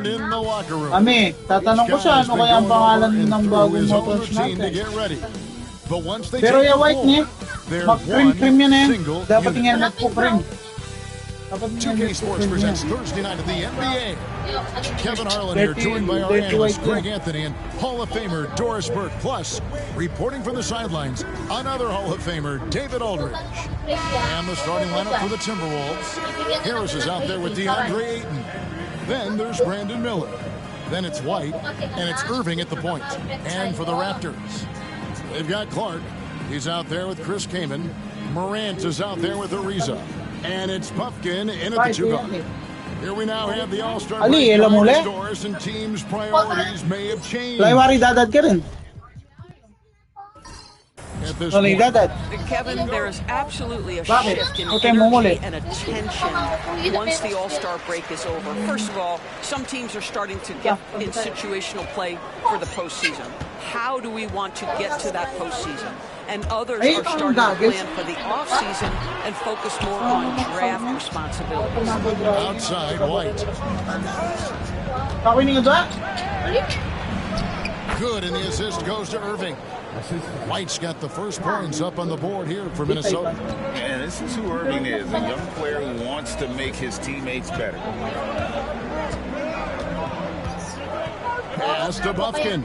And in the locker room, Ami, tatanong ko siya, ano kaya ang pangalan ng bagong his own motors routine to natin? get ready. But once they Pero take yung the white niya, floor, they're mag-cream-cream yan eh. single Dapat unit. nga nagpo-cream. Dapat nga 2K Sports nagpo-cream presents yan. Thursday night of the NBA. Kevin Harlan here, joined by our analyst Greg Anthony and Hall of Famer Doris Burke. Plus, reporting from the sidelines, another Hall of Famer, David Aldridge. And the starting lineup for the Timberwolves. Harris is out there with DeAndre Ayton. Then there's Brandon Miller. Then it's White, and it's Irving at the point. And for the Raptors, they've got Clark. He's out there with Chris Kaman. Morant is out there with Ariza. And it's Puffkin in at the two-guard. Here we now have the All-Star Ali, break alam mo behind le? the doors, and teams' priorities may have changed. Laywari dadad ka rin. At this Ano yung point, dadad? Kevin, there is absolutely a Bakit? shift in Okay, mumuli. energy and attention once the All-Star break is over. First of all, some teams are starting to get in situational play for the postseason. How do we want to get to that postseason? And others are starting to plan for the offseason and focus more on draft responsibilities. outside White. Ako yung nga Good, and the assist goes to Irving. White's got the first points up on the board here for Minnesota. And this is who Irving is, a young player who wants to make his teammates better. Pass to Buffkin.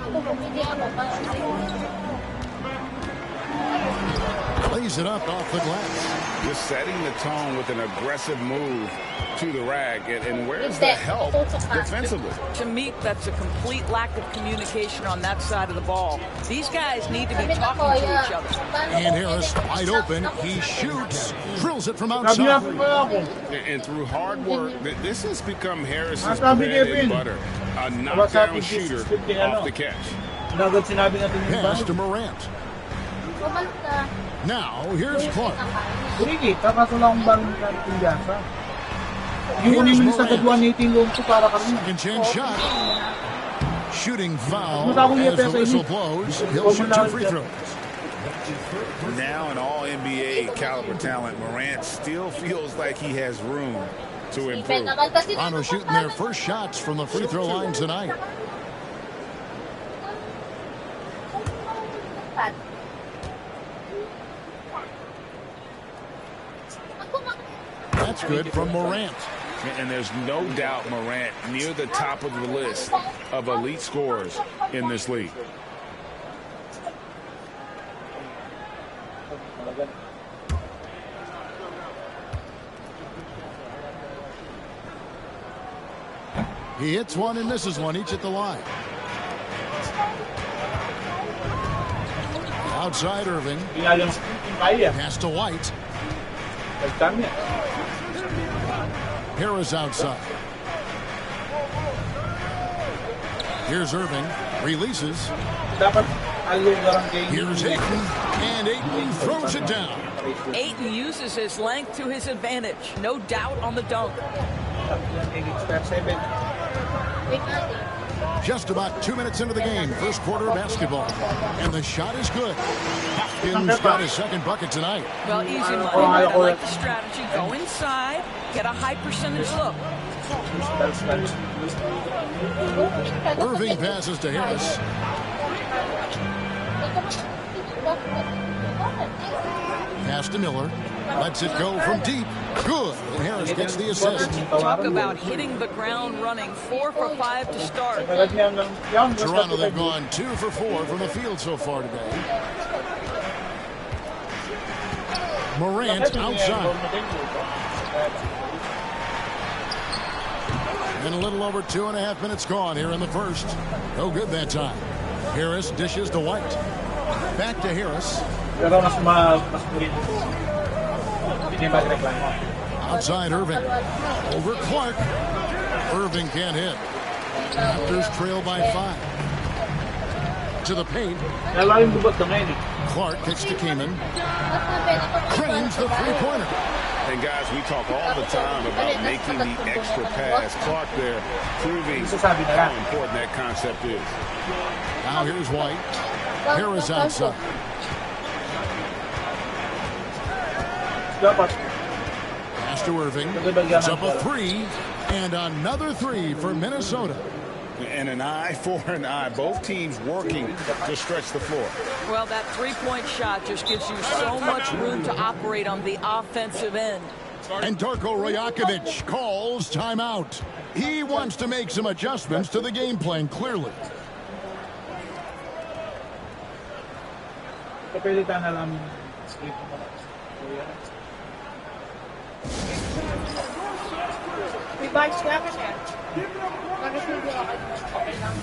Plays it up off the glass. Just setting the tone with an aggressive move to the rack. And where's the help defensively? To me, that's a complete lack of communication on that side of the ball. These guys need to be talking to each other. And Harris wide open. He shoots. Drills it from Sabi outside. nga po ako. And through hard work, this has become Harris's Sabi bread Kevin. and butter. A Sabi knockdown this shooter is 50 ano. off the catch. Nagad sinabi natin yung Pass to bago. Morant. Now, here's Clark. Ricky, kaso lang ang bang natin gasa. Yung unin mo sa kadwa 18 loom ko para kami. Second chance shot. Shooting foul Matapos niya as the pa sa whistle inyo. blows. He'll shoot two free throws. Now an all-NBA caliber talent, Morant still feels like he has room to improve. Toronto shooting their first shots from the free throw line tonight. That's good from Morant. And there's no doubt Morant near the top of the list of elite scorers in this league. He hits one and misses one, each at the line. Outside Irving. Ilalang kaya. Pass to White. Nagtang niya. Harris outside. Here's Irving. Releases. Dapat alugar ang game. Here's Ayton. And Ayton throws it down. Ayton uses his length to his advantage. No doubt on the dunk. Just about 2 minutes into the game. First quarter of basketball. And the shot is good. Hopkins got his second bucket tonight. Well, easy money, but I like the strategy. Go inside, get a high percentage look. Irving passes to Harris. Pass to Miller. Lets it go from deep. Good. And Harris gets the assist. Talk about hitting the ground running. 4 for 5 to start. Toronto, they've gone 2 for 4 from the field so far today. Morant outside. And a little over 2.5 minutes gone here in the first. No good that time. Harris dishes to White. Back to Harris. Outside Irving. Over Clark. Irving can't hit. Raptors trail by 5. To the paint. Clark kicks to Kaman. Cranes the three-pointer. And guys, we talk all the time about making the extra pass. Clark there proving how important that concept is. Now here's White. Harris outside. Pass to Irving. It's up a 3. And another three for Minnesota. And an eye for an eye. Both teams working to stretch the floor. Well, that three-point shot just gives you so much room to operate on the offensive end. And Darko Rajakovic calls timeout. He wants to make some adjustments to the game plan, clearly. Kapilitan na lang. May bars na ako siya. Bakit hindi ako okay lang?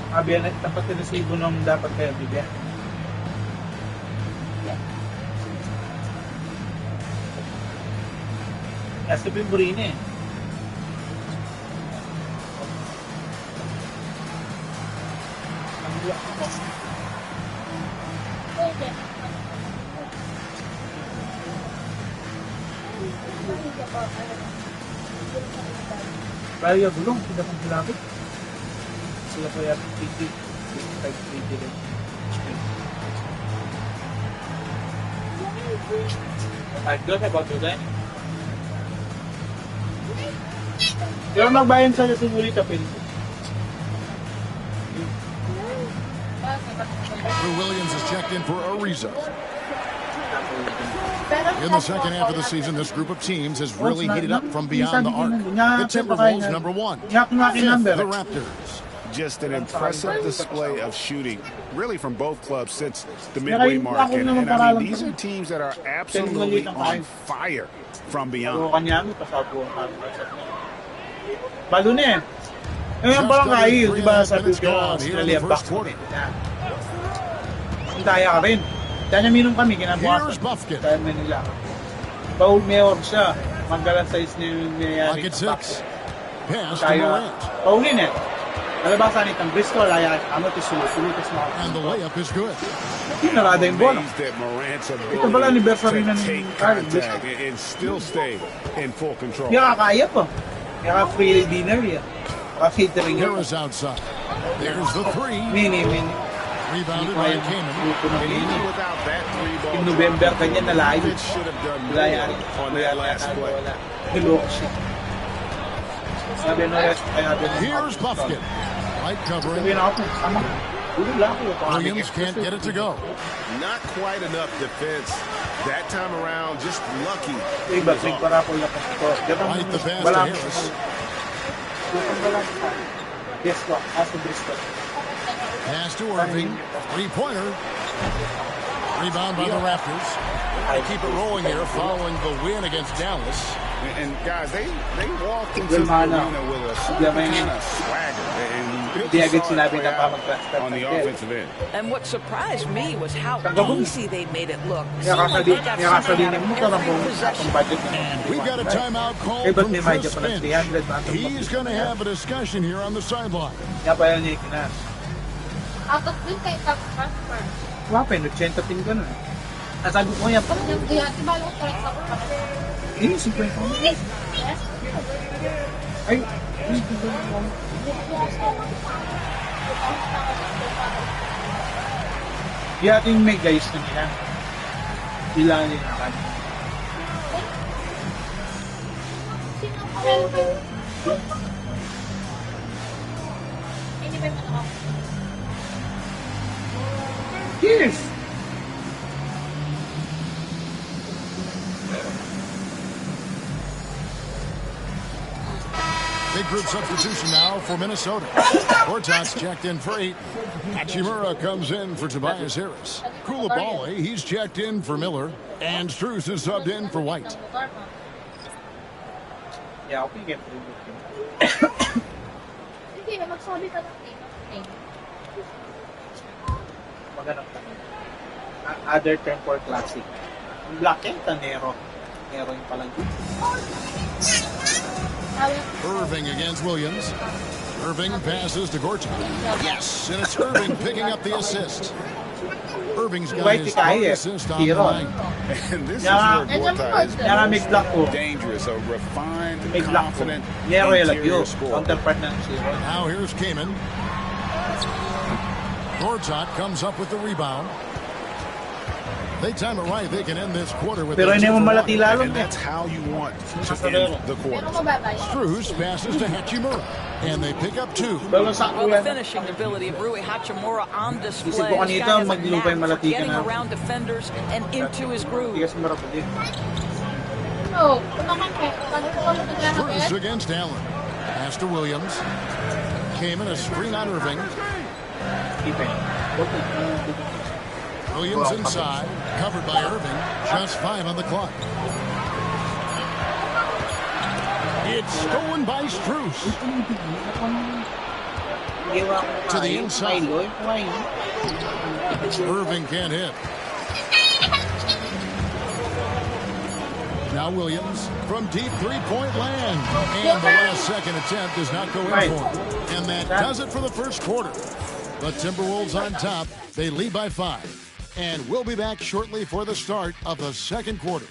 Sabi yan, tapat na sa ibo nung dapat kayo, bibya. Nasa Pimburina eh. Kaya gulong, tidak pang silapit. Sila pa yan, 80, 55, 80 rin. I'm good about that. Pero magbayan sa simulita, Pin. Lou Williams is checked in for Ariza. In the second half of the season, this group of teams has really heated up from beyond the arc. The Timberwolves, number one. Fifth, the Raptors. Just an impressive display of shooting, really from both clubs since the midway mark. And I mean, these are teams that are absolutely on fire from beyond. Balo na eh. Ngayon parang kayo, di ba sabi ko, Australia back. Taya ka rin. Kanya minum kami, kinabukasan. Kaya Manila. Paul Mayor siya. Magalang size ni Mayari. Kaya, Paulin eh. Nalabasan itang Bristol, ay ano ito sulutas mo. And the layup is good. Hindi narada yung bola. Ito pala anniversary ng Kyle Bristol. And still stay in full control. Hindi kaya po. Kaya free dinner yan. Kaya catering yan. Harris outside. There's the three. Mini. Rebounded by Kaman. Even without that three ball, Yung November kanya nalayo. it should have done more on that last play. Hilok siya. Sabi na rest kaya din. Here's Buffkin. Light covering. Sabi na ako, tama. Williams can't get it to go. Not quite enough defense that time around. Just lucky. Iba, para po yung kapito. Right the pass to Harris. Yes, po. As to Bristol. Pass to Irving. Three-pointer. Rebound by the Raptors. They keep it rolling here following the win against Dallas. And guys, they walked into the arena with a kind of swagger. And you saw it play out on the offensive end. And what surprised me was how easy they made it look. Seemed like they got something out of every possession. We've got a timeout call from Chris Finch. He's going to have a discussion here on the sideline. Kaya pa yan yung kinas. Out of win kay top transfer. Wapa, nag-chenta tin ka nun. Nasabi ko yan, parang Yung gihati ba yung correct ako pa? ini 50 mo. Yes. Ay, di ating may guys na nila. Ilan nila ka. Sino ko? Hindi ba mo ako? Yes! Big group substitution now for Minnesota. Gortat's checked in for 8. Hachimura comes in for Tobias Harris. Koulibaly, he's checked in for Miller. And Strus is subbed in for White. Yeah, I'll get Sige, magsabi ka ng team. Magandang tanong. Other term for classic. Black and Nero. Nero yung palang. Irving against Williams. Irving passes to Gortat. Yes, and it's Irving picking up the assist. Irving's got his third assist on the night. And this is where Gortat is dangerous, a refined, confident interior scorer. Now here's Kaman. Gortat comes up with the rebound. They time it right. They can end this quarter with Pero hindi mo malati lalo. And that's how you want to end the quarter. Strus passes to Hachimura, and they pick up 2. Well, the finishing ability of Rui Hachimura on display. This guy has a knack for getting around defenders and into his groove. Strus against Allen. Pass to Williams. Came in a screen on Irving. Williams inside, covered by Irving. Just 5 on the clock. It's stolen by Strus. To the inside. Irving can't hit. Now Williams from deep three-point land. And the last second attempt does not go in for him. And that does it for the first quarter. The Timberwolves on top. They lead by 5. And we'll be back shortly for the start of the second quarter.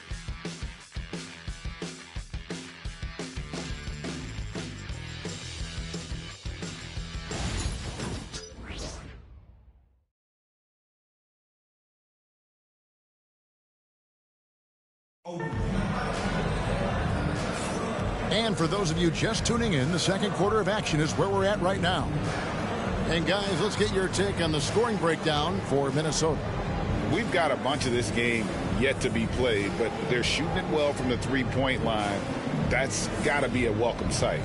And for those of you just tuning in, the second quarter of action is where we're at right now. And guys, let's get your take on the scoring breakdown for Minnesota. We've got a bunch of this game yet to be played, but they're shooting it well from the three-point line. That's got to be a welcome sight.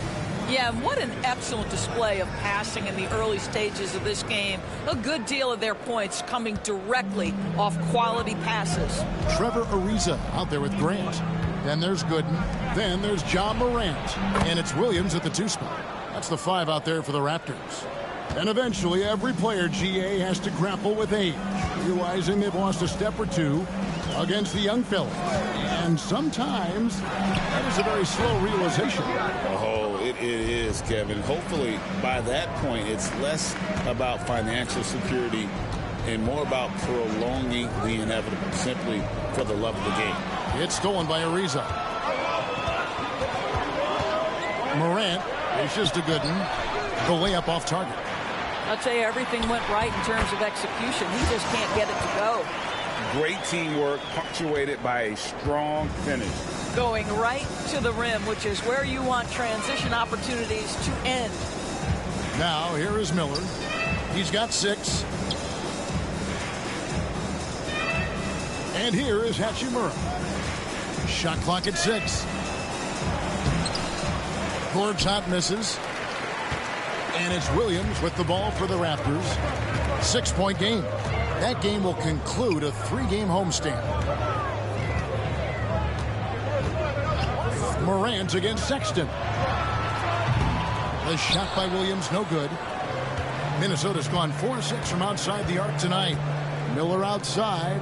Yeah, what an excellent display of passing in the early stages of this game. A good deal of their points coming directly off quality passes. Trevor Ariza out there with Grant. Then there's Gooden. Then there's Ja Morant. And it's Williams at the 2 spot. That's the 5 out there for the Raptors. And eventually, every player, GA, has to grapple with age, realizing they've lost a step or 2 against the young fellas. And sometimes, that is a very slow realization. Oh, it is, Kevin. Hopefully, by that point, it's less about financial security and more about prolonging the inevitable, simply for the love of the game. It's stolen by Ariza. Morant dishes to Gooden. The layup off target. I'll tell you, everything went right in terms of execution. He just can't get it to go. Great teamwork, punctuated by a strong finish. Going right to the rim, which is where you want transition opportunities to end. Now, here is Miller. He's got 6. And here is Hachimura. Shot clock at 6. Gortat misses. And it's Williams with the ball for the Raptors. 6-point game. That game will conclude a 3-game homestand. Morant against Sexton. The shot by Williams, no good. Minnesota's gone 4-6 from outside the arc tonight. Miller outside.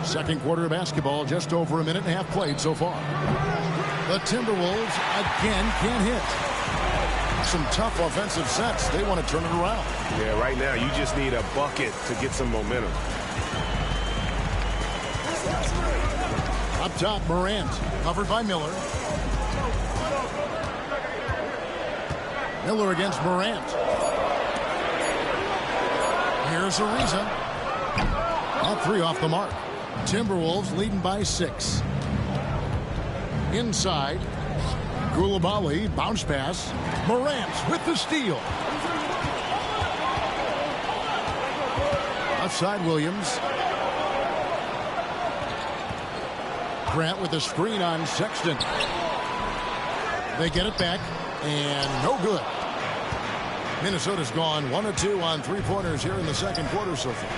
Second quarter of basketball, just over a minute and a half played so far. The Timberwolves again can't hit. Some tough offensive sets. They want to turn it around. Yeah, right now you just need a bucket to get some momentum. Up top, Morant, covered by Miller. Miller against Morant. Here's Ariza. All 3 off the mark. Timberwolves leading by 6. Inside, Coulibaly, bounce pass. Morant with the steal. Outside Williams. Grant with the screen on Sexton. They get it back, and no good. Minnesota's gone 1 of 2 on 3-pointers here in the second quarter so far.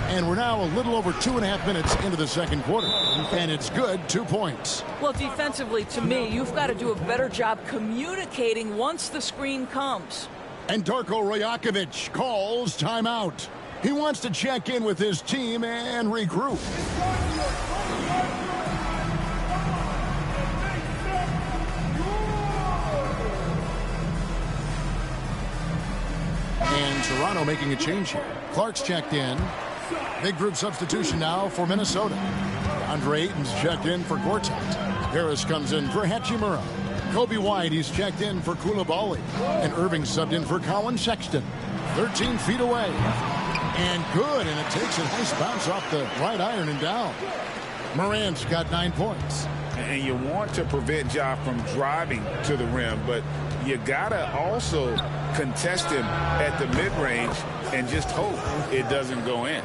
And we're now a little over 2.5 minutes into the second quarter. And it's good, 2 points. Well, defensively, to me, you've got to do a better job communicating once the screen comes. And Darko Rajakovic calls timeout. He wants to check in with his team and regroup. And Toronto making a change here. Clark's checked in. Big group substitution now for Minnesota. Andre Ayton's checked in for Gortat. Harris comes in for Hachimura. Kobe White, he's checked in for Koulibaly. And Irving subbed in for Colin Sexton. 13 feet away. And good, and it takes a nice bounce off the right iron and down. Morant's got 9 points. And you want to prevent Ja from driving to the rim, but you gotta also contest him at the mid-range and just hope it doesn't go in.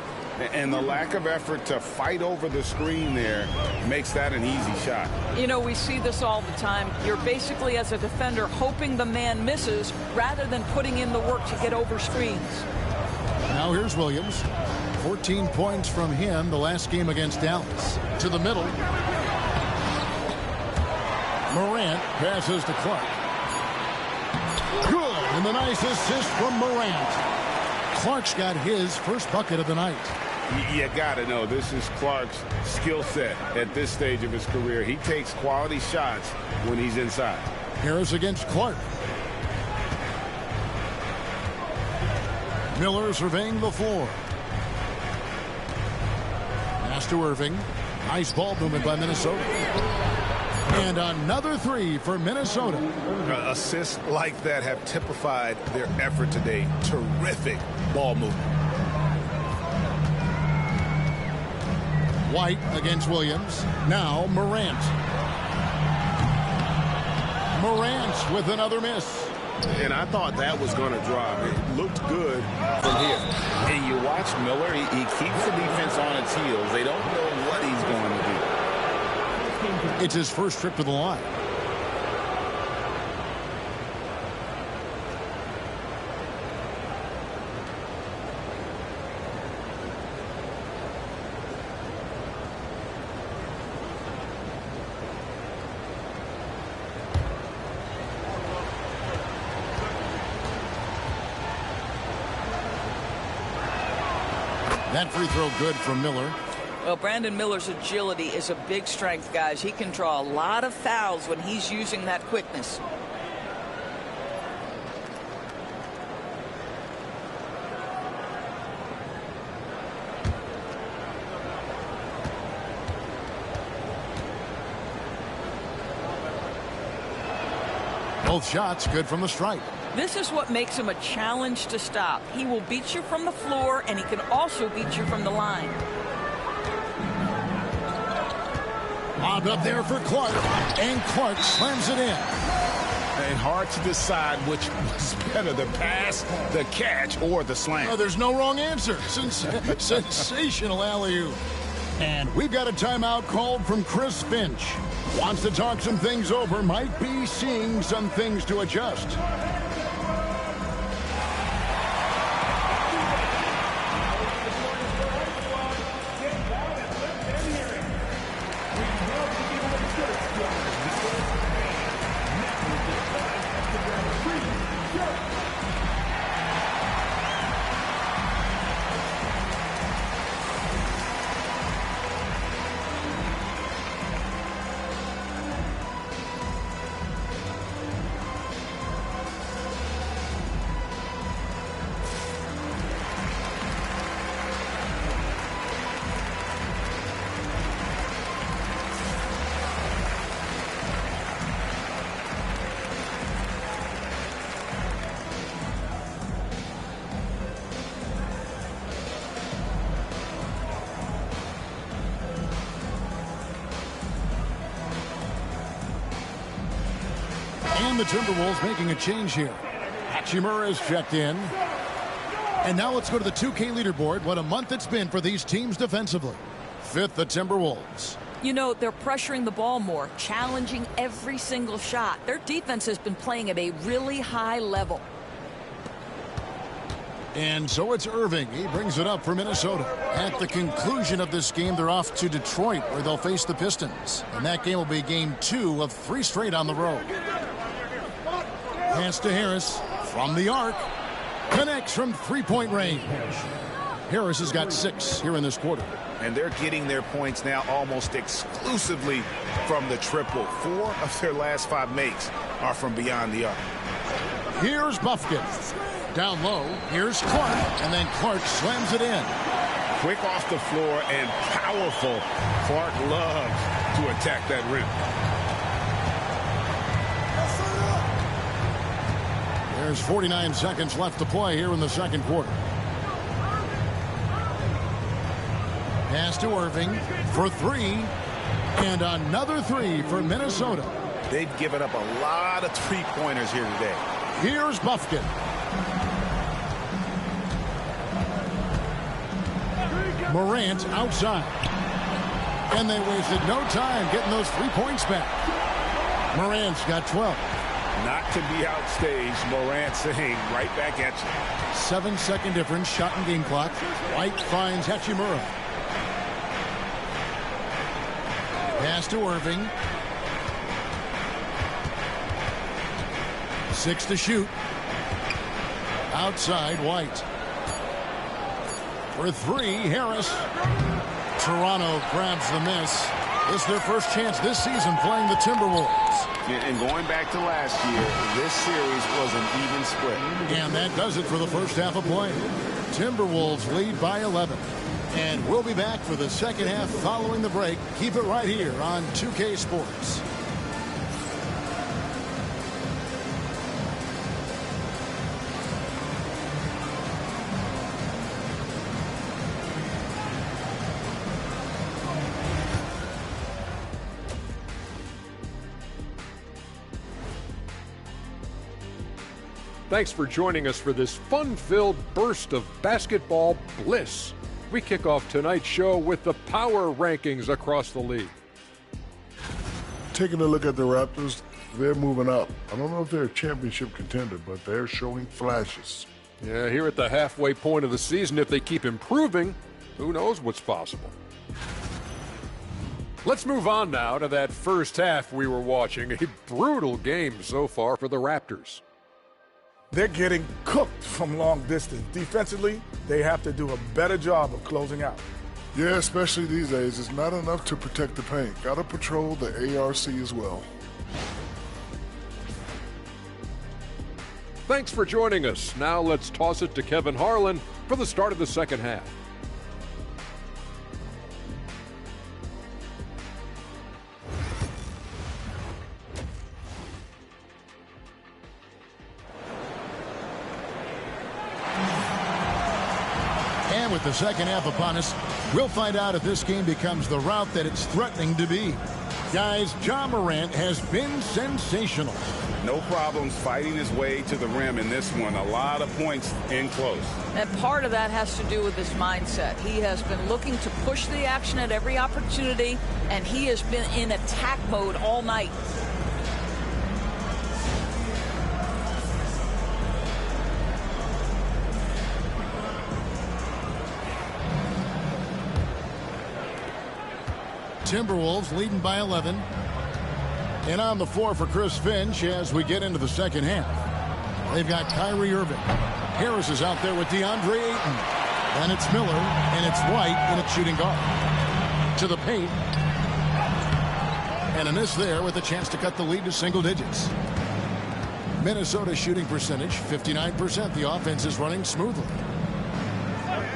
And the lack of effort to fight over the screen there makes that an easy shot. You know, we see this all the time. You're basically, as a defender, hoping the man misses rather than putting in the work to get over screens. Now here's Williams. 14 points from him the last game against Dallas. To the middle. Morant passes to Clark. Good, and the nice assist from Morant. Clark's got his first bucket of the night. You got to know this is Clark's skill set at this stage of his career. He takes quality shots when he's inside. Harris against Clark. Miller surveying the floor. Pass to Irving. Nice ball movement by Minnesota. And another three for Minnesota. Assists like that have typified their effort today. Terrific ball movement. White against Williams. Now Morant. Morant with another miss. And I thought that was going to drop. It looked good from here. And you watch Miller, he keeps the defense on its heels. They don't know what he's going to do. It's his first trip to the line. That free throw good from Miller. Well, Brandon Miller's agility is a big strength, guys. He can draw a lot of fouls when he's using that quickness. Both shots good from the stripe. This is what makes him a challenge to stop. He will beat you from the floor, and he can also beat you from the line. Lobbed up there for Clark, and Clark slams it in. And hard to decide which was better, the pass, the catch, or the slam. Oh, there's no wrong answer. Sensational alley-oop. And we've got a timeout called from Chris Finch. Wants to talk some things over, might be seeing some things to adjust. And the Timberwolves making a change here. Hachimura is checked in. And now let's go to the 2K leaderboard. What a month it's been for these teams defensively. Fifth, the Timberwolves. You know, they're pressuring the ball more, challenging every single shot. Their defense has been playing at a really high level. And so it's Irving. He brings it up for Minnesota. At the conclusion of this game, they're off to Detroit, where they'll face the Pistons. And that game will be game 2 of 3 straight on the road. Pass to Harris from the arc. Connects from three-point range. Harris has got 6 here in this quarter. And they're getting their points now almost exclusively from the triple. 4 of their last 5 makes are from beyond the arc. Here's Bufkin. Down low, here's Clark, and then Clark slams it in. Quick off the floor and powerful. Clark loves to attack that rim. There's 49 seconds left to play here in the second quarter. Pass to Irving for three. And another three for Minnesota. They've given up a lot of three-pointers here today. Here's Bufkin. Morant outside. And they wasted no time getting those 3 points back. Morant's got 12. Not to be outstaged, Morant saying right back at you. 7-second difference, shot and game clock. White finds Hachimura. Pass to Irving. 6 to shoot. Outside, White. For three, Harris. Toronto grabs the miss. This is their first chance this season playing the Timberwolves. And going back to last year, this series was an even split. And that does it for the first half of play. Timberwolves lead by 11. And we'll be back for the second half following the break. Keep it right here on 2K Sports. Thanks for joining us for this fun-filled burst of basketball bliss. We kick off tonight's show with the power rankings across the league. Taking a look at the Raptors, they're moving up. I don't know if they're a championship contender, but they're showing flashes. Yeah, here at the halfway point of the season, if they keep improving, who knows what's possible. Let's move on now to that first half we were watching. A brutal game so far for the Raptors. They're getting cooked from long distance. Defensively, they have to do a better job of closing out. Yeah, especially these days. It's not enough to protect the paint. Got to patrol the ARC as well. Thanks for joining us. Now let's toss it to Kevin Harlan for the start of the second half. And with the second half upon us, we'll find out if this game becomes the route that it's threatening to be. Guys, Ja Morant has been sensational. No problems fighting his way to the rim in this one. A lot of points in close. And part of that has to do with his mindset. He has been looking to push the action at every opportunity, and he has been in attack mode all night. Timberwolves leading by 11. And on the floor for Chris Finch as we get into the second half. They've got Kyrie Irving. Harris is out there with DeAndre Ayton. Then it's Miller, and it's White in at shooting guard. To the paint. And a miss there with a chance to cut the lead to single digits. Minnesota shooting percentage, 59%. The offense is running smoothly.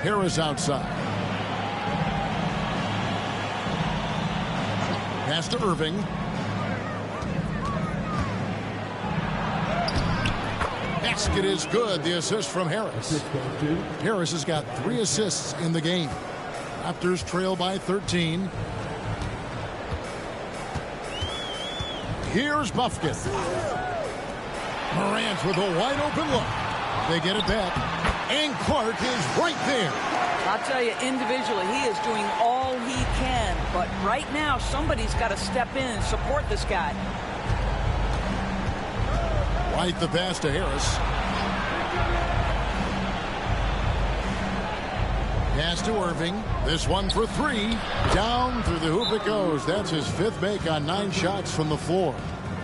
Harris outside. Pass to Irving. Basket is good. The assist from Harris. Harris has got 3 assists in the game. Raptors trail by 13. Here's Bufkin. Morant with a wide open look. They get it back. And Clark is right there. I'll tell you, individually, he is doing all he can. But right now, somebody's got to step in and support this guy. White the pass to Harris. Pass to Irving. This one for 3. Down through the hoop it goes. That's his 5th make on 9 shots from the floor.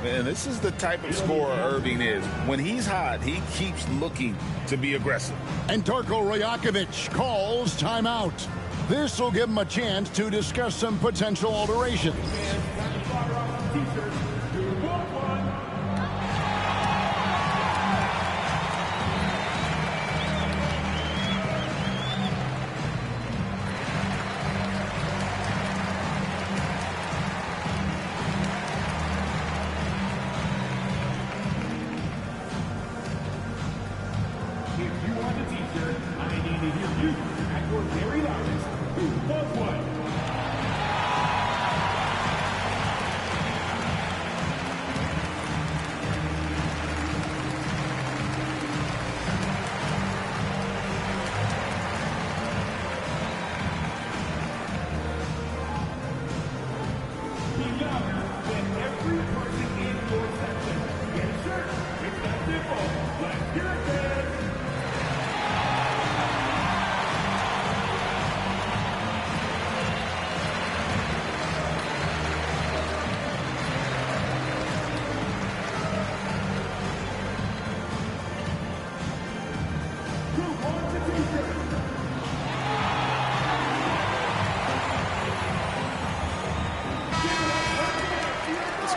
Man, this is the type of scorer Irving is. When he's hot, he keeps looking to be aggressive. And Darko Rajakovic calls timeout. This will give him a chance to discuss some potential alterations.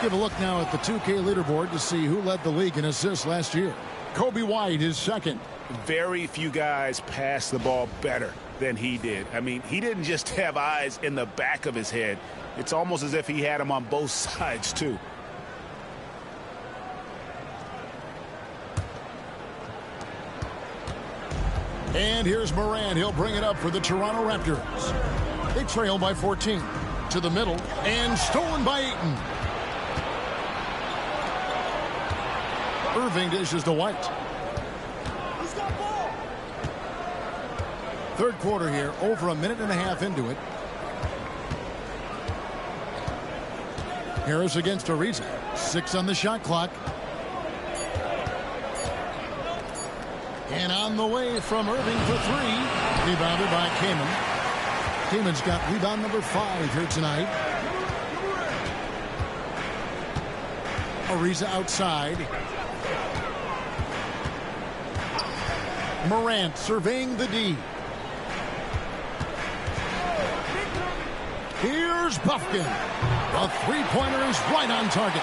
Give a look now at the 2K leaderboard to see who led the league in assists last year. Kobe White is second. Very few guys pass the ball better than he did. I mean, he didn't just have eyes in the back of his head. It's almost as if he had them on both sides, too. And here's Morant. He'll bring it up for the Toronto Raptors. They trail by 14. To the middle, and stolen by Ayton. Irving dishes to White. Third quarter here, over a minute and a half into it. Harris against Ariza. 6 on the shot clock. And on the way from Irving for 3. Rebounded by Kaman. Kaman's got rebound number 5 here tonight. Ariza outside. Morant surveying the D. Here's Buffkin. A three-pointer is right on target.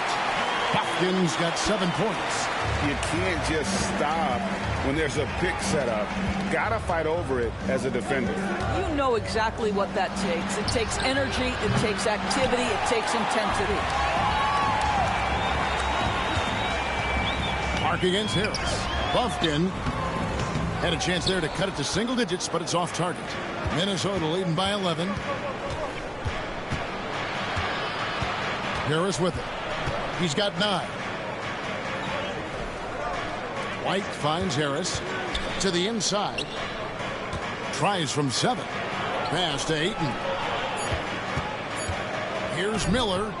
Buffkin's got 7 points. You can't just stop when there's a pick set up. Gotta fight over it as a defender. You know exactly what that takes. It takes energy, it takes activity, it takes intensity. Mark against Harris. Buffkin had a chance there to cut it to single digits, but it's off target. Minnesota leading by 11. Harris with it. He's got 9. White finds Harris to the inside. Tries from 7. Pass to Ayton. Here's Miller.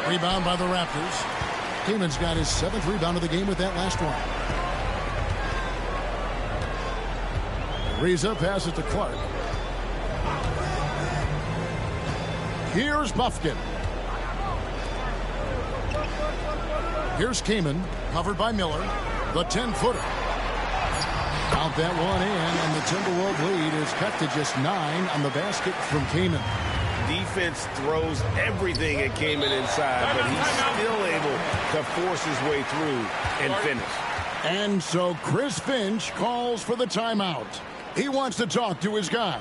Rebound by the Raptors. Kaman's got his 7th rebound of the game with that last one. Ariza passes to Clark. Here's Buffkin. Here's Kaman, covered by Miller. The 10-footer. Count that one in, and the Timberwolves lead is cut to just 9 on the basket from Kaman. Defense throws everything at Kaman inside, but he's still able to force his way through and finish. And so Chris Finch calls for the timeout. He wants to talk to his guys.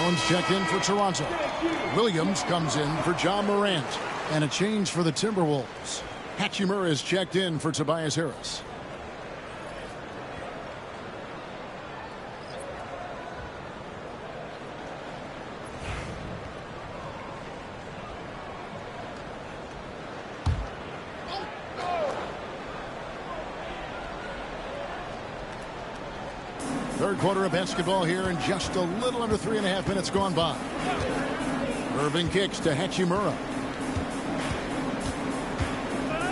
Allen's checked in for Toronto. Williams comes in for John Morant. And a change for the Timberwolves. Hachimura is checked in for Tobias Harris. Third quarter of basketball here, and just a little under 3.5 minutes gone by. Irving kicks to Hachimura.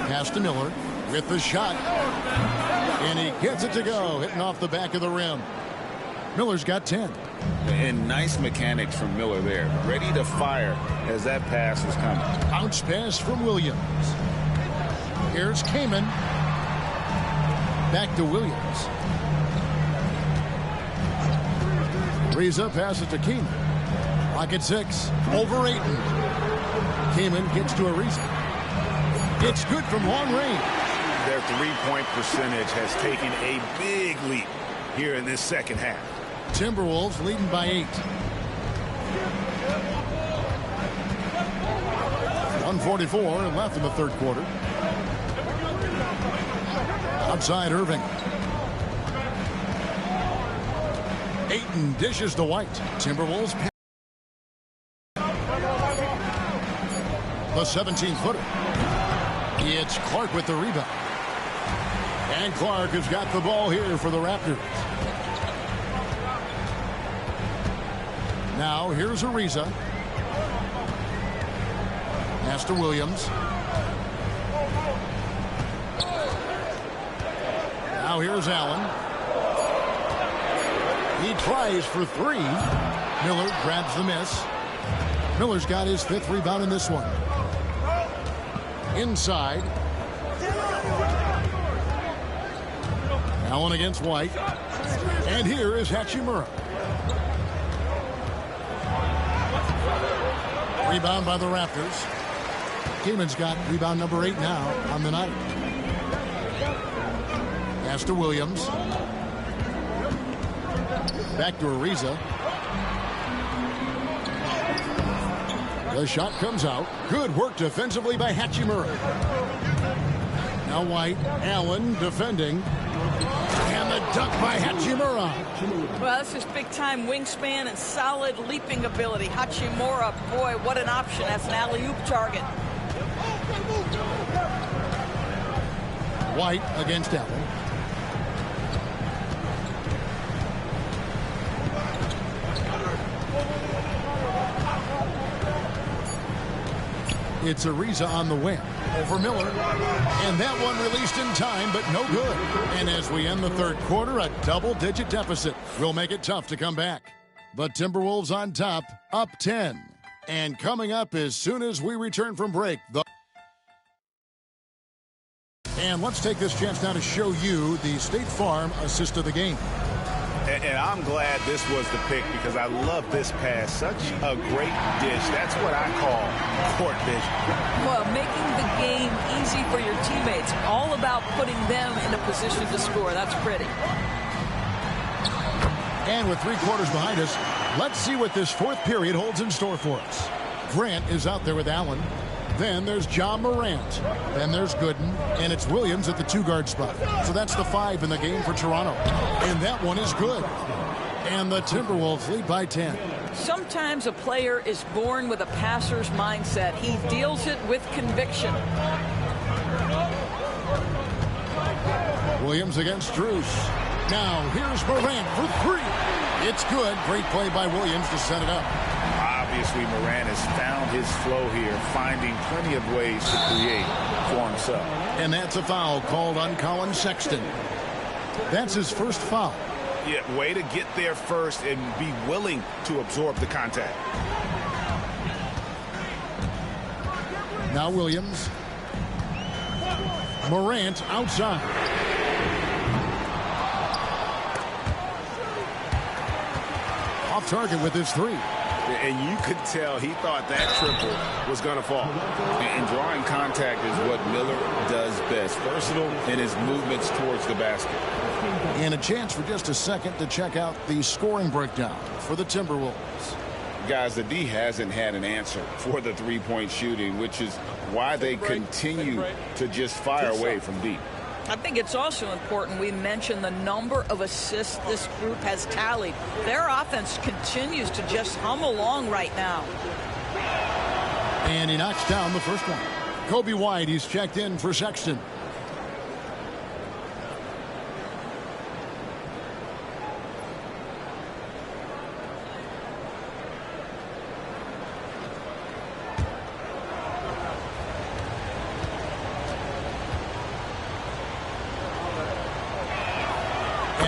Pass to Miller with the shot. And he gets it to go, hitting off the back of the rim. Miller's got 10. And nice mechanics from Miller there. Ready to fire as that pass was coming. Bounce pass from Williams. Here's Kaman. Back to Williams. Reza passes to Kaman. Clock at 6. Over Ayton. Kaman gets to Ariza. It's good from long range. Their three-point percentage has taken a big leap here in this second half. Timberwolves leading by 8. 1:44 left in the third quarter. Outside Irving. Ayton dishes to White. Timberwolves. The 17-footer. It's Clark with the rebound. And Clark has got the ball here for the Raptors. Now here's Ariza. Pass to Williams. Now here's Allen. He tries for 3. Miller grabs the miss. Miller's got his 5th rebound in this one. Inside. Allen against White. And here is Hachimura. Rebound by the Raptors. Kaman's got rebound number 8 now on the night. Pass to Williams. Back to Ariza. The shot comes out. Good work defensively by Hachimura. Now White. Allen defending. And the dunk by Hachimura. Well, this is big-time wingspan and solid leaping ability. Hachimura, boy, what an option. That's an alley-oop target. White against Allen. It's Ariza on the wing over Miller. And that one released in time, but no good. And as we end the third quarter, a double-digit deficit will make it tough to come back. But Timberwolves on top, up 10. And coming up as soon as we return from break, and let's take this chance now to show you the State Farm assist of the game. And I'm glad this was the pick because I love this pass. Such a great dish. That's what I call court vision. Well, making the game easy for your teammates. All about putting them in a position to score. That's pretty. And with 3 quarters behind us, let's see what this fourth period holds in store for us. Grant is out there with Allen. Then there's Ja Morant. Then there's Gooden. And it's Williams at the 2-guard spot. So that's the 5 in the game for Toronto. And that one is good. And the Timberwolves lead by 10. Sometimes a player is born with a passer's mindset. He deals it with conviction. Williams against Strus. Now here's Morant for 3. It's good. Great play by Williams to set it up. Obviously, Morant has found his flow here, finding plenty of ways to create for himself. And that's a foul called on Colin Sexton. That's his first foul. Yeah, way to get there first and be willing to absorb the contact. Now Williams. Morant outside. Off target with his 3. And you could tell he thought that triple was going to fall. And drawing contact is what Miller does best. Versatile in his movements towards the basket. And a chance for just a second to check out the scoring breakdown for the Timberwolves. Guys, the D hasn't had an answer for the three-point shooting, which is why they continue to just fire away from deep. I think it's also important we mention the number of assists this group has tallied. Their offense continues to just hum along right now. And he knocks down the first one. Kobe White, he's checked in for Sexton.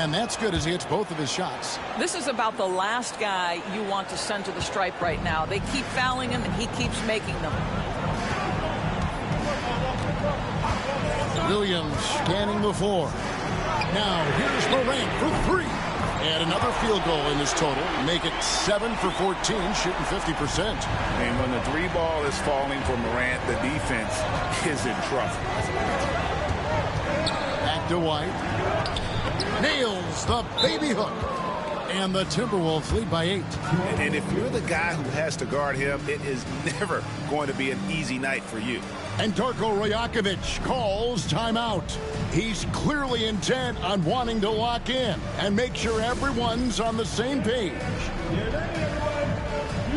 And that's good as he hits both of his shots. This is about the last guy you want to send to the stripe right now. They keep fouling him, and he keeps making them. Williams scanning the floor. Now here's Morant for three. And another field goal in this total. Make it 7 for 14, shooting 50%. And when the three ball is falling for Morant, the defense is in trouble. Back to White. Nails the baby hook. And the Timberwolves lead by 8. And if you're the guy who has to guard him, it is never going to be an easy night for you. And Darko Rajakovic calls timeout. He's clearly intent on wanting to lock in and make sure everyone's on the same page. You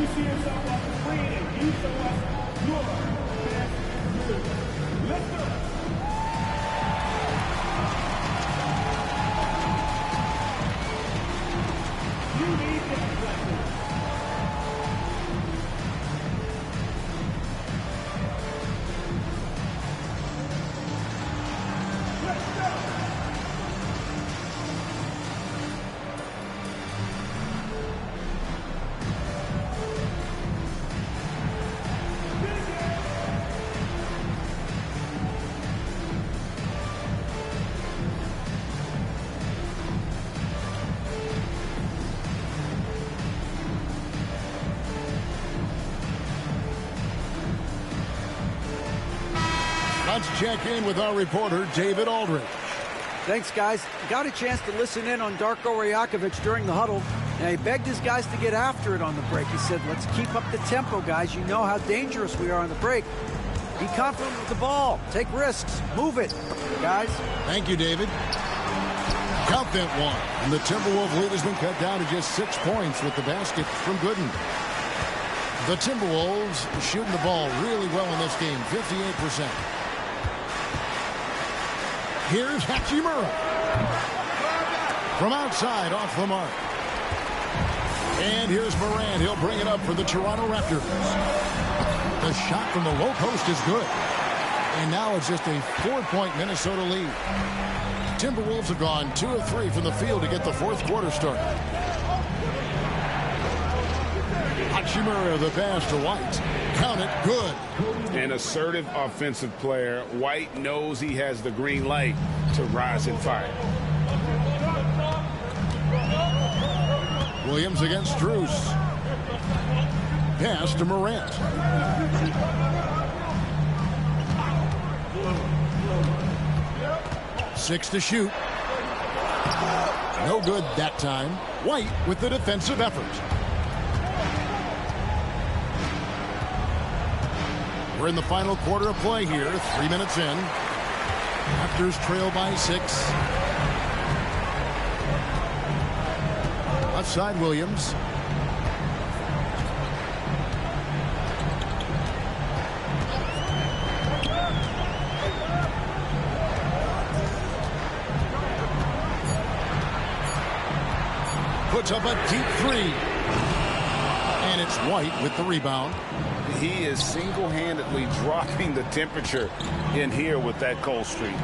see yourself on the screen and you show us your best move. Let's go. You need this blessing. Let's check in with our reporter, David Aldridge. Thanks, guys. Got a chance to listen in on Darko Rajakovic during the huddle, and he begged his guys to get after it on the break. He said, let's keep up the tempo, guys. You know how dangerous we are on the break. Be confident with the ball. Take risks. Move it, guys. Thank you, David. Count that one. And the Timberwolves lead has been cut down to just 6 points with the basket from Gooden. The Timberwolves shooting the ball really well in this game, 58%. Here's Hachimura. From outside, off the mark. And here's Morant. He'll bring it up for the Toronto Raptors. The shot from the low post is good. And now it's just a 4-point Minnesota lead. Timberwolves have gone 2 of 3 from the field to get the fourth quarter started. Hachimura, the pass to White. Count it, good. An assertive offensive player. White knows he has the green light to rise and fire. Williams against Strus. Pass to Morant. Six to shoot. No good that time. White with the defensive effort. We're in the final quarter of play here. 3 minutes in. Raptors trail by 6. Left side, Williams. Puts up a deep 3. And it's White with the rebound. He is single-handedly dropping the temperature in here with that cold streak.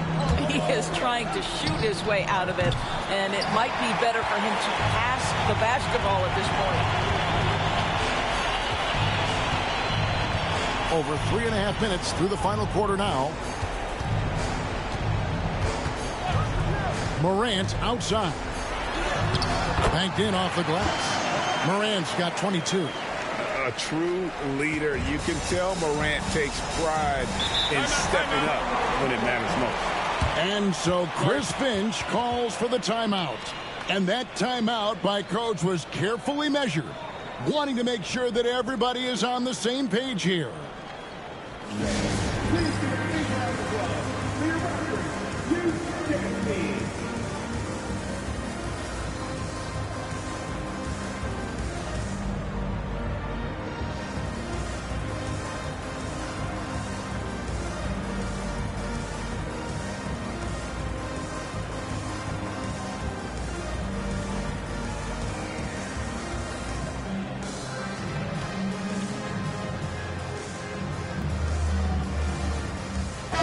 He is trying to shoot his way out of it, and it might be better for him to pass the basketball at this point. Over 3.5 minutes through the final quarter now. Morant outside. Banked in off the glass. Morant's got 22. A true leader. You can tell Morant takes pride in stepping up when it matters most. And so Chris Finch calls for the timeout. And that timeout by Coach was carefully measured, wanting to make sure that everybody is on the same page here.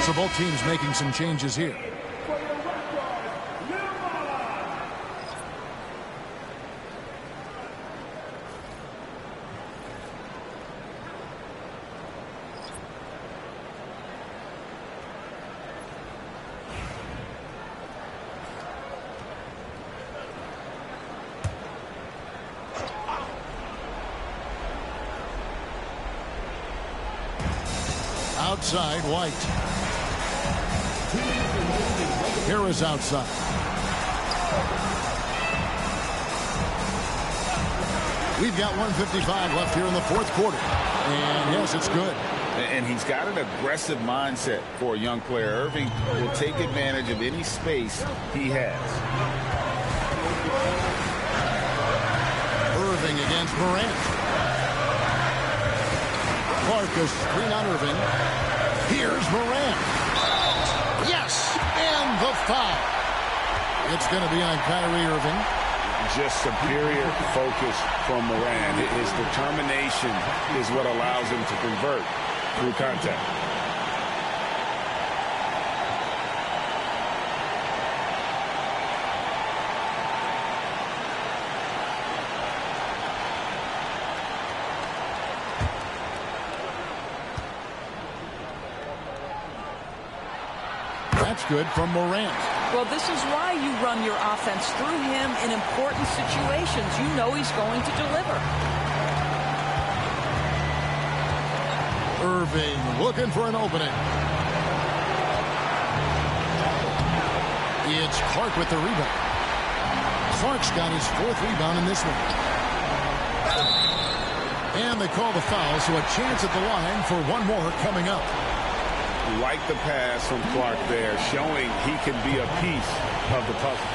So both teams making some changes here. outside, White. Harris outside. We've got 1:55 left here in the fourth quarter. And yes, it's good. And he's got an aggressive mindset for a young player. Irving will take advantage of any space he has. Irving against Morant. Clark a screen on Irving. Here's Morant. Yes! And the foul. It's going to be on Kyrie Irving. Just superior focus from Morant. His determination is what allows him to convert through contact. That's good from Morant. Well, this is why you run your offense through him in important situations. You know he's going to deliver. Irving looking for an opening. It's Clark with the rebound. Clark's got his fourth rebound in this one. And they call the foul, so a chance at the line for one more coming up. Like the pass from Clark there, showing he can be a piece of the puzzle.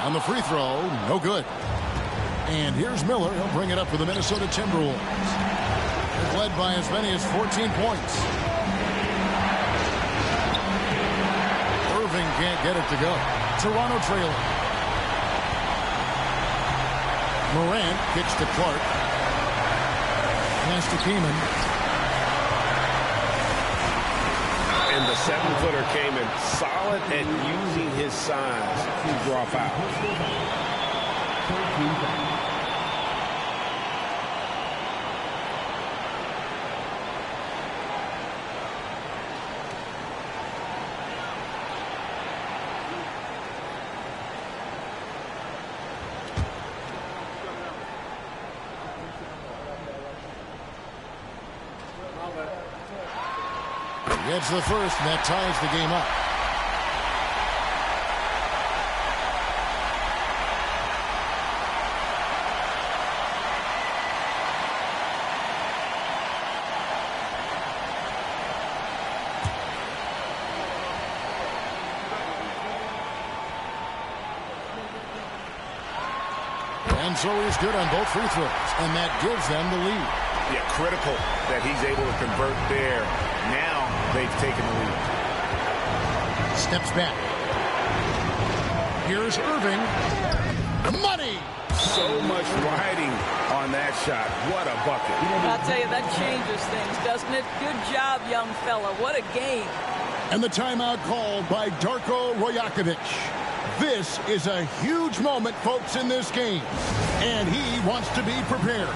On the free throw, no good. And here's Miller. He'll bring it up for the Minnesota Timberwolves. They're led by as many as 14 points. Irving can't get it to go. Toronto trailing. Morant kicks to Clark. Pass to Kaman. And the 7-footer came in solid at using his size to draw fouls. Gets the first, and that ties the game up. And so he's good on both free throws, and that gives them the lead. Yeah, critical that he's able to convert there. Now they've taken the lead. Steps back. Here's Irving. Money! So much riding on that shot. What a bucket. I'll tell you, that changes things, doesn't it? Good job, young fella. What a game. And the timeout called by Darko Rajakovic. This is a huge moment, folks, in this game. And he wants to be prepared.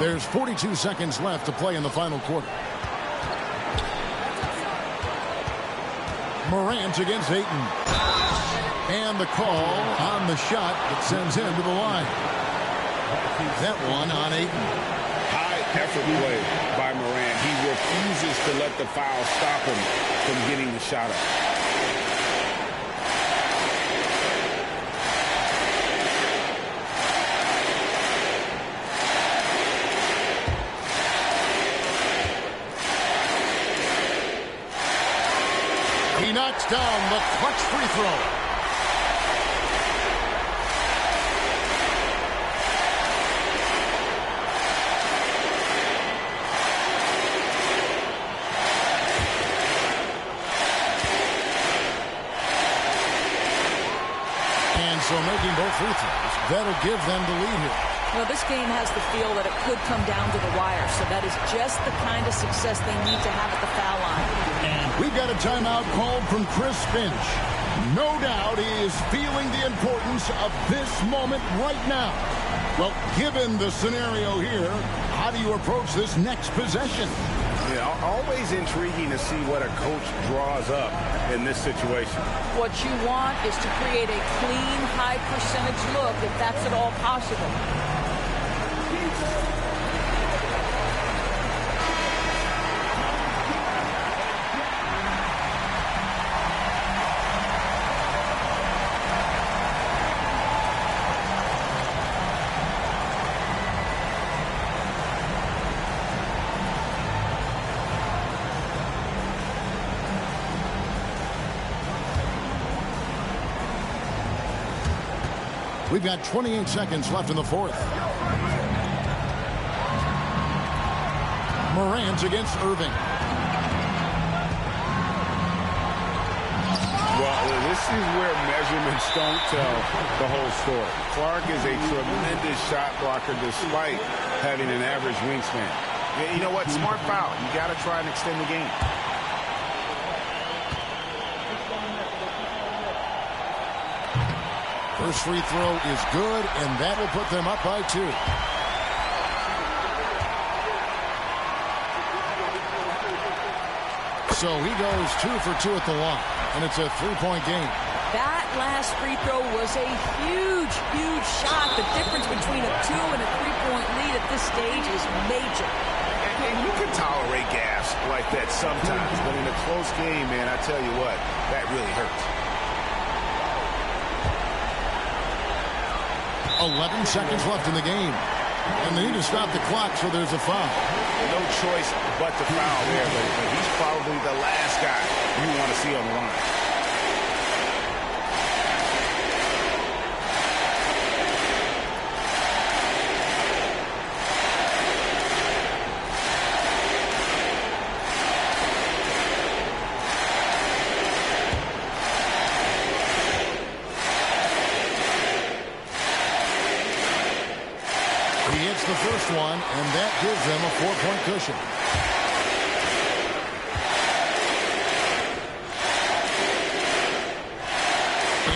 There's 42 seconds left to play in the final quarter. Morant against Ayton. And the call on the shot that sends him to the line. That one on Ayton. High effort play by Morant. He refuses to let the foul stop him from getting the shot up. He knocks down the clutch free throw. And so making both free throws, that'll give them the lead here. Well, this game has the feel that it could come down to the wire, so that is just the kind of success they need to have at the foul line. And we've got a timeout called from Chris Finch. No doubt he is feeling the importance of this moment right now. Well, given the scenario here, how do you approach this next possession? Yeah, always intriguing to see what a coach draws up in this situation. What you want is to create a clean, high percentage look, if that's at all possible. We've got 28 seconds left in the fourth. Morant against Irving. Well, this is where measurements don't tell the whole story. Clark is a tremendous shot blocker despite having an average wingspan. You know what? Smart foul. You got to try and extend the game. First free throw is good, and that will put them up by 2. So he goes 2 for 2 at the line, and it's a 3-point game. That last free throw was a huge, huge shot. The difference between a 2 and a 3-point lead at this stage is major. And you can tolerate gas like that sometimes, but in a close game, man, I tell you what, that really hurts. 11 seconds left in the game. And they need to stop the clock, so there's a foul. No choice but to foul there, but he's probably the last guy you want to see on the line. The first one, and that gives them a 4-point cushion.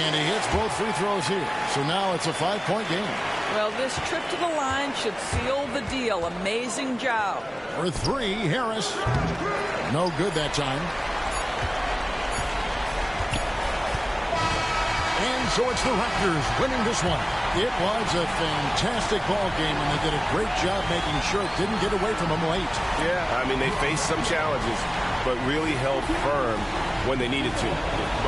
And he hits both free throws here. So now it's a 5-point game. Well, this trip to the line should seal the deal. Amazing job. For 3, Harris. No good that time. And so it's the Raptors winning this one. It was a fantastic ball game, and they did a great job making sure it didn't get away from them late. Yeah, I mean, they faced some challenges, but really held firm when they needed to.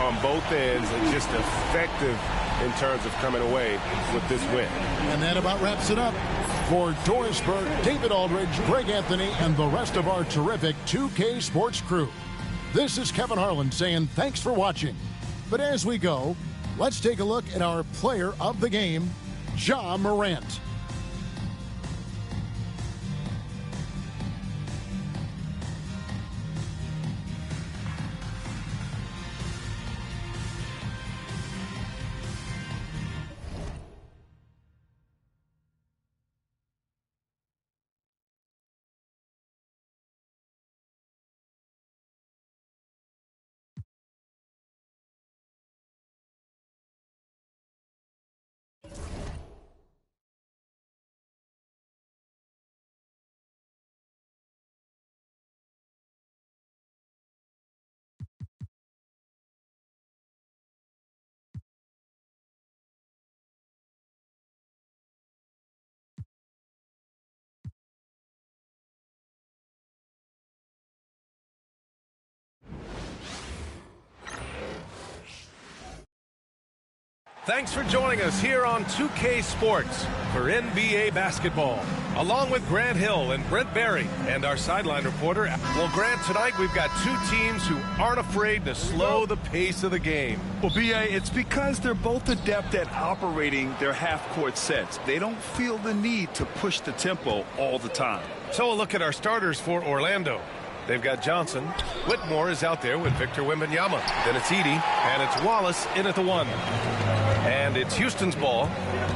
On both ends, and just effective in terms of coming away with this win. And that about wraps it up. For Doris Burke, David Aldridge, Greg Anthony, and the rest of our terrific 2K Sports crew, this is Kevin Harlan saying thanks for watching. But as we go, let's take a look at our player of the game, Ja Morant. Thanks for joining us here on 2K Sports for NBA basketball, along with Grant Hill and Brent Barry and our sideline reporter. Well, Grant, tonight we've got two teams who aren't afraid to slow the pace of the game. Well, B.A., it's because they're both adept at operating their half-court sets. They don't feel the need to push the tempo all the time. So a look at our starters for Orlando. They've got Johnson. Whitmore is out there with Victor Wembanyama. Then it's Edey, and it's Wallace in at the 1. And it's Houston's ball.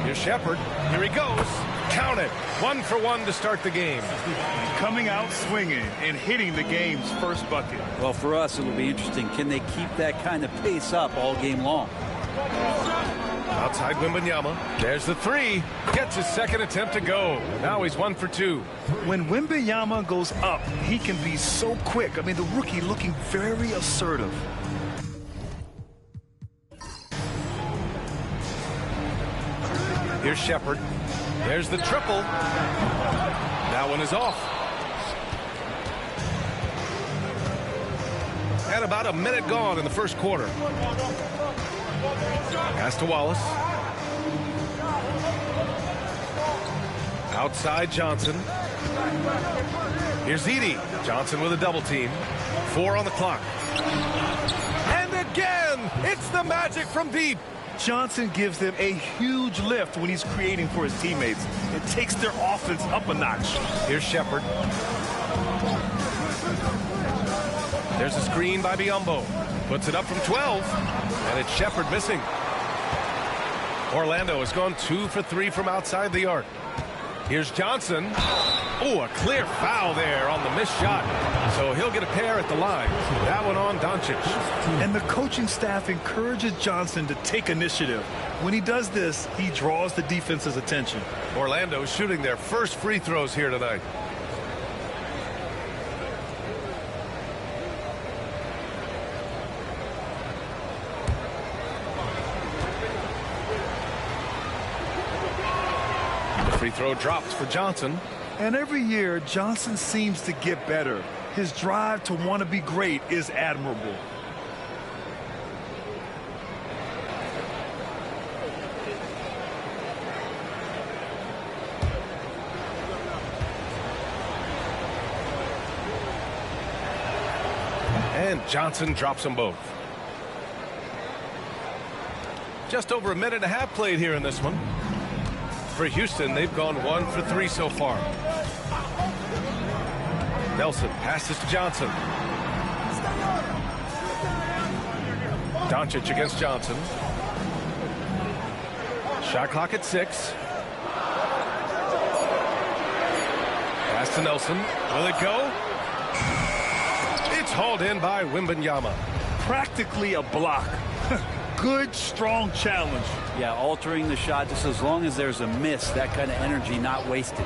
Here's Shepherd. Here he goes. Count it. 1 for 1 to start the game. Coming out swinging and hitting the game's first bucket. Well, for us, it'll be interesting. Can they keep that kind of pace up all game long? Outside Wembanyama. There's the 3. Gets his second attempt to go. Now he's 1 for 2. When Wembanyama goes up, he can be so quick. I mean, the rookie looking very assertive. Here's Shepherd. There's the triple. That one is off. And about a minute gone in the first quarter. Pass to Wallace. Outside Johnson. Here's Edey. Johnson with a double team. 4 on the clock. And again, it's the Magic from deep. Johnson gives them a huge lift when he's creating for his teammates. It takes their offense up a notch. Here's Shepherd. There's a screen by Biyombo. Puts it up from 12. And it's Shepherd missing. Orlando has gone 2 for 3 from outside the arc. Here's Johnson. Oh, a clear foul there on the missed shot. So he'll get a pair at the line. That one on Doncic. And the coaching staff encourages Johnson to take initiative. When he does this, he draws the defense's attention. Orlando shooting their first free throws here tonight. Free throw drops for Johnson. And every year, Johnson seems to get better. His drive to want to be great is admirable. And Johnson drops them both. Just over a minute and a half played here in this one. For Houston, they've gone 1 for 3 so far. Nelson passes to Johnson. Doncic against Johnson. Shot clock at 6. Pass to Nelson. Will it go? It's hauled in by Wembanyama. Practically a block. Good, strong challenge. Yeah, altering the shot just as long as there's a miss, that kind of energy not wasted.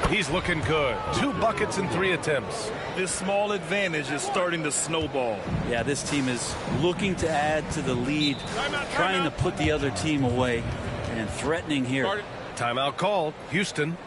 He's looking good. 2 buckets in 3 attempts. This small advantage is starting to snowball. Yeah, this team is looking to add to the lead, trying to put the other team away, and threatening here. Timeout called. Houston.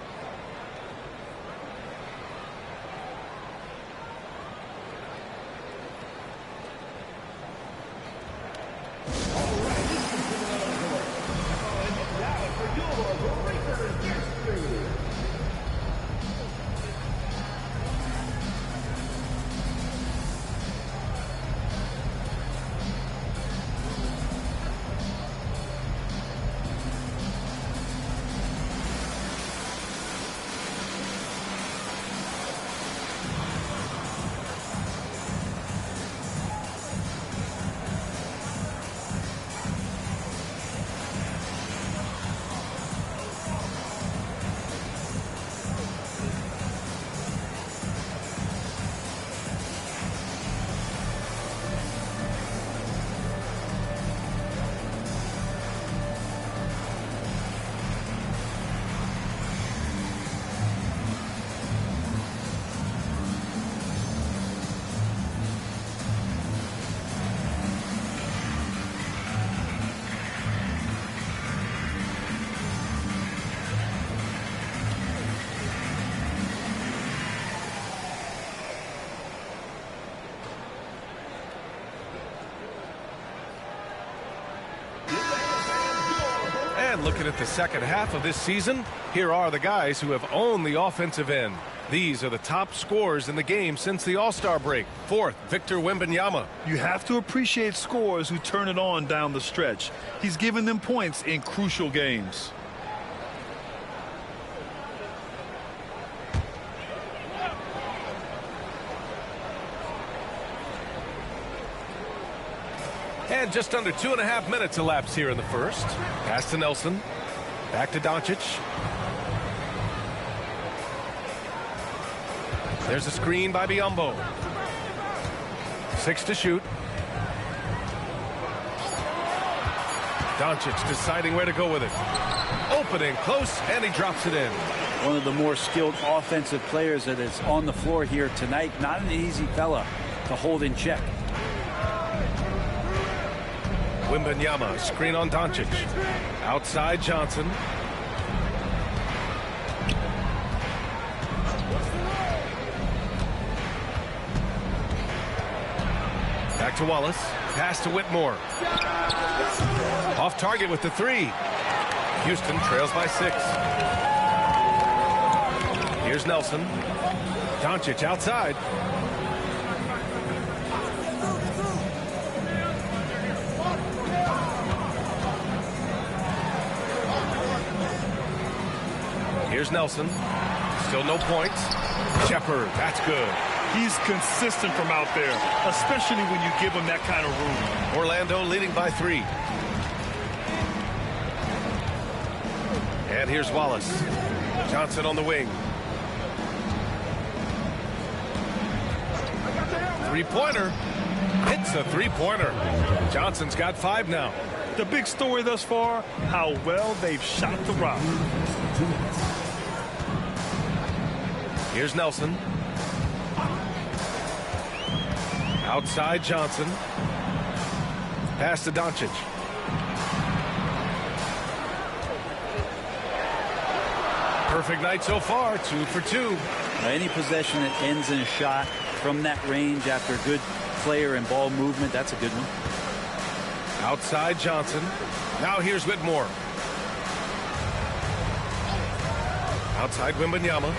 And looking at the second half of this season, here are the guys who have owned the offensive end. These are the top scorers in the game since the All-Star break. Fourth, Victor Wembanyama. You have to appreciate scorers who turn it on down the stretch. He's given them points in crucial games. And just under 2.5 minutes elapsed here in the first. Pass to Nelson. Back to Doncic. There's a screen by Biyombo. 6 to shoot. Doncic deciding where to go with it. Opening close, and he drops it in. One of the more skilled offensive players that is on the floor here tonight. Not an easy fella to hold in check. Wembanyama, screen on Doncic. Outside Johnson. Back to Wallace. Pass to Whitmore. Off target with the 3. Houston trails by 6. Here's Nelson. Doncic outside. Here's Nelson. Still no points. Shepard, that's good. He's consistent from out there, especially when you give him that kind of room. Orlando leading by 3. And here's Wallace. Johnson on the wing. 3-pointer. Hits a 3-pointer. Johnson's got 5 now. The big story thus far, how well they've shot the rock. Here's Nelson. Outside Johnson. Pass to Doncic. Perfect night so far, 2 for 2. Any possession that ends in a shot from that range after a good player and ball movement, that's a good one. Outside Johnson. Now here's Whitmore. Outside Wembanyama.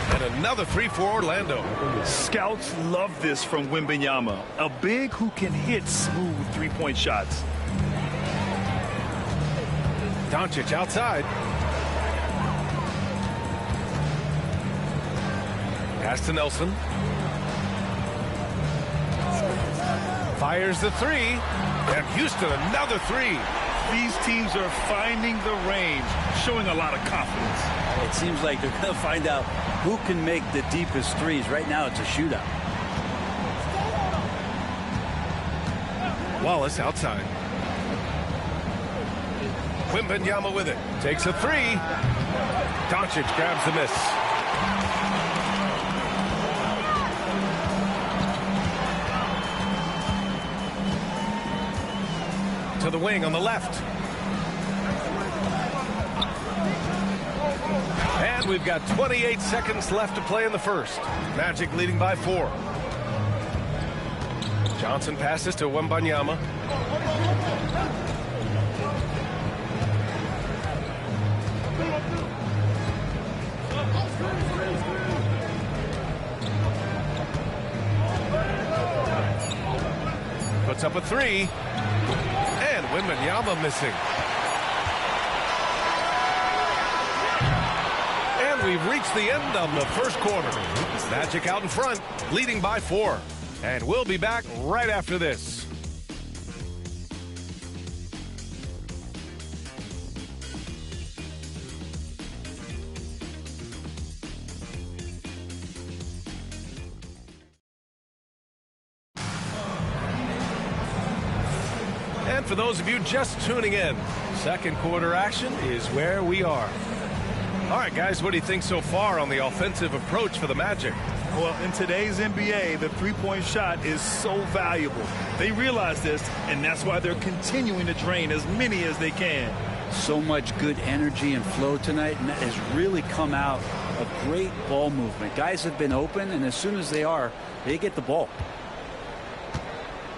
And another 3 for Orlando. Scouts love this from Wembanyama. A big who can hit smooth 3-point shots. Doncic outside. Pass to Nelson. Fires the 3. And Houston another 3. These teams are finding the range, showing a lot of confidence. It seems like they're going to find out who can make the deepest threes. Right now, it's a shootout. Wallace outside. Wembanyama with it. Takes a 3. Doncic grabs the miss. To the wing on the left. And we've got 28 seconds left to play in the first. Magic leading by 4. Johnson passes to Wembanyama. Puts up a 3. And Wembanyama missing. And we've reached the end of the first quarter. Magic out in front, leading by 4. And we'll be back right after this. And for those of you just tuning in, second quarter action is where we are. All right, guys, what do you think so far on the offensive approach for the Magic? Well, in today's NBA, the three-point shot is so valuable. They realize this, and that's why they're continuing to drain as many as they can. So much good energy and flow tonight, and that has really come out of great ball movement. Guys have been open, and as soon as they get the ball.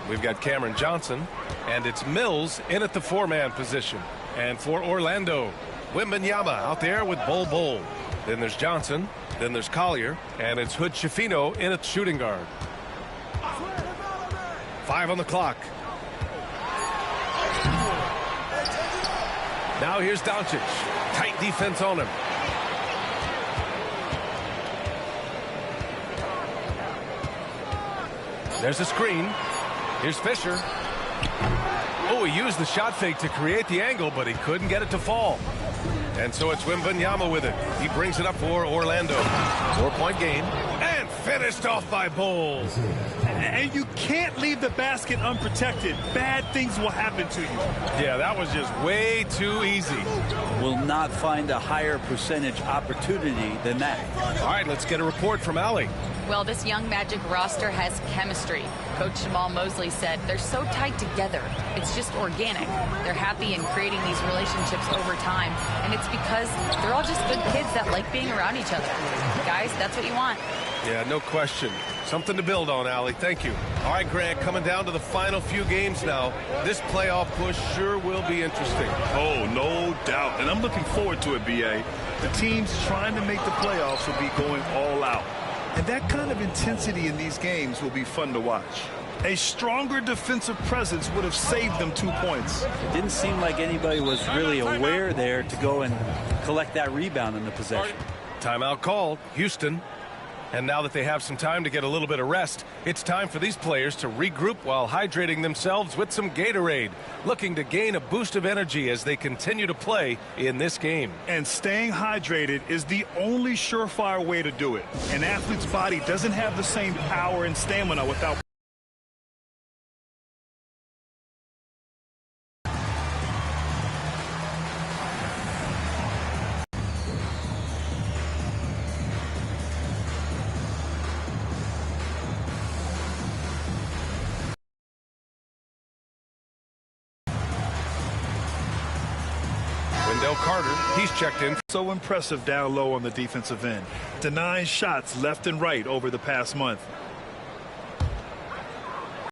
We've got Cameron Johnson, and it's Mills in at the 4-man position. And for Orlando, Wembanyama out there with Bol. Then there's Johnson. Then there's Collier. And it's Hood Schifino in at shooting guard. 5 on the clock. Now here's Doncic. Tight defense on him. There's a screen. Here's Fisher. Oh, he used the shot fake to create the angle, but he couldn't get it to fall. And so it's Wembanyama with it. He brings it up for Orlando. 4-point game. And finished off by Bol. And you can't leave the basket unprotected. Bad things will happen to you. Yeah, that was just way too easy. Will not find a higher percentage opportunity than that. All right, let's get a report from Allie. Well, this young Magic roster has chemistry. Coach Jamal Mosley said they're so tight together. It's just organic. They're happy in creating these relationships over time. And it's because they're all just good kids that like being around each other. Guys, that's what you want. Yeah, no question. Something to build on, Allie. Thank you. All right, Grant, coming down to the final few games now. This playoff push sure will be interesting. Oh, no doubt. And I'm looking forward to it, B.A. The teams trying to make the playoffs will be going all out. And that kind of intensity in these games will be fun to watch. A stronger defensive presence would have saved them 2 points. It didn't seem like anybody was really aware there to go and collect that rebound in the possession. Timeout called. Houston. And now that they have some time to get a little bit of rest, it's time for these players to regroup while hydrating themselves with some Gatorade, looking to gain a boost of energy as they continue to play in this game. And staying hydrated is the only surefire way to do it. An athlete's body doesn't have the same power and stamina without Carter, he's checked in. So impressive down low on the defensive end. Denying shots left and right over the past month.